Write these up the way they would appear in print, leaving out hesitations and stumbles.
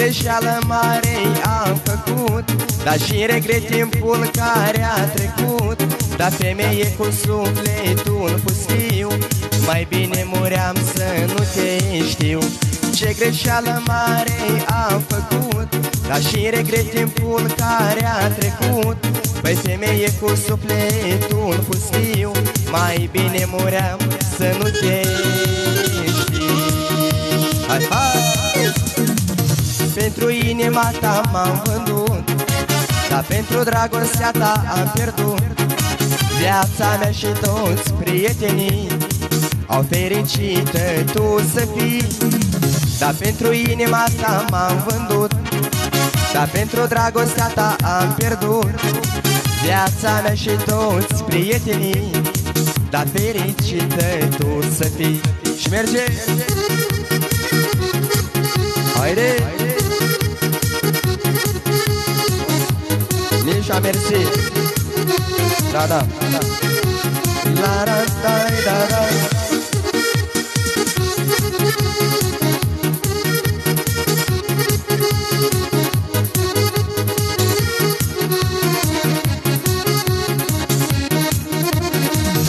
greșeală mare am făcut, dar și regret timpul care a trecut. Dar femeie cu sufletul pustiu, mai bine muream să nu te știu. Ce greșeală mare am făcut, dar și regret timpul care a trecut. Păi femeie cu sufletul pustiu, mai bine muream să nu te știu. Hai, hai! Pentru inima ta m-am vândut, dar pentru dragostea ta am pierdut. Viața mea și toți prietenii au fericită tu să fii. Dar pentru inima ta m-am vândut, dar pentru dragostea ta am pierdut. Viața mea și toți prietenii, dar fericită tu să fii. Și merge! Haide! Mișa, mersi! Da, da, da. La, da, da, da, da.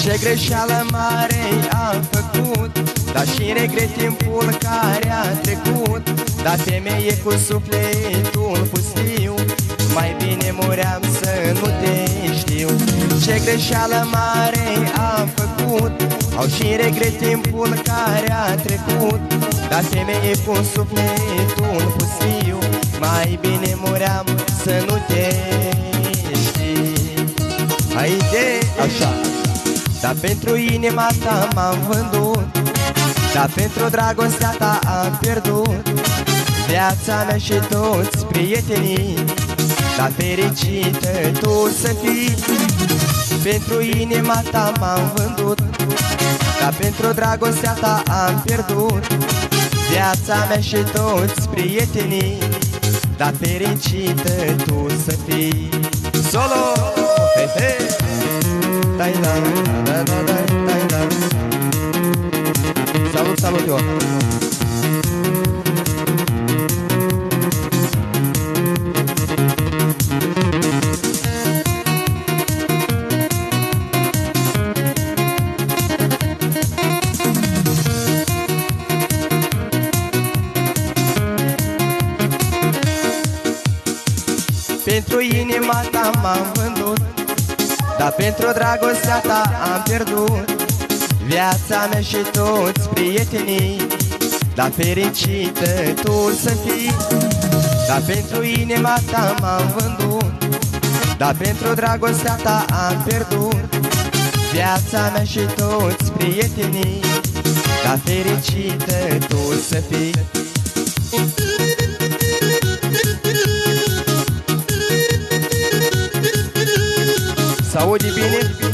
Ce greșeală mare am făcut, dar și regret timpul care a trecut. Dar femeie cu sufletul pustiu, mai bine muream să nu te știu. Ce greșeală mare am făcut, au și regret timpul care a trecut. Dar femeie cu sufletul pustiu, mai bine muream să nu te știu. Haide, așa! Dar pentru inima ta m-am vândut, dar pentru dragostea ta am pierdut. Viața mea și toți prietenii, dar fericită tu să fii. Pentru inima ta m-am vândut, dar pentru dragostea ta am pierdut. Viața mea și toți prietenii, dar fericită tu să fii. Solo! Hei, hei! Dai, da, da, da, da, dai, da. Salut, salut, eu! Pentru inima ta m-am vândut, dar pentru dragostea ta am pierdut. Viața mea și toți prietenii, dar fericită tu să fii. Dar pentru inima ta m-am vândut, dar pentru dragostea ta am pierdut. Viața mea și toți prietenii, dar fericită tu să fii. S-aude bine?